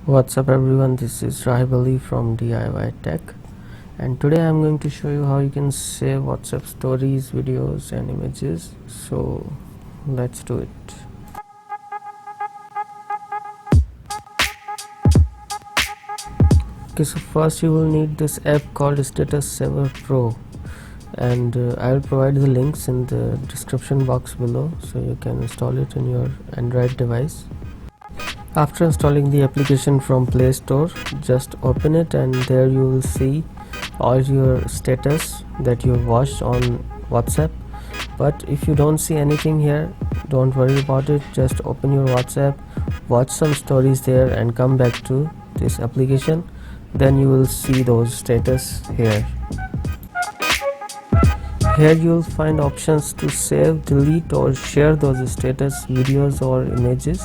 What's up everyone, this is Rahib Ali from DIY Tech, and today I'm going to show you how you can save WhatsApp stories, videos and images. So let's do it. Okay, so first you will need this app called Status Saver Pro, and I'll provide the links in the description box below so you can install it in your Android device. After installing the application from Play Store, just open it and there you will see all your status that you watched on WhatsApp. But if you don't see anything here, don't worry about it. Just open your WhatsApp, watch some stories there and come back to this application. Then you will see those status here. Here you will find options to save, delete or share those status videos or images.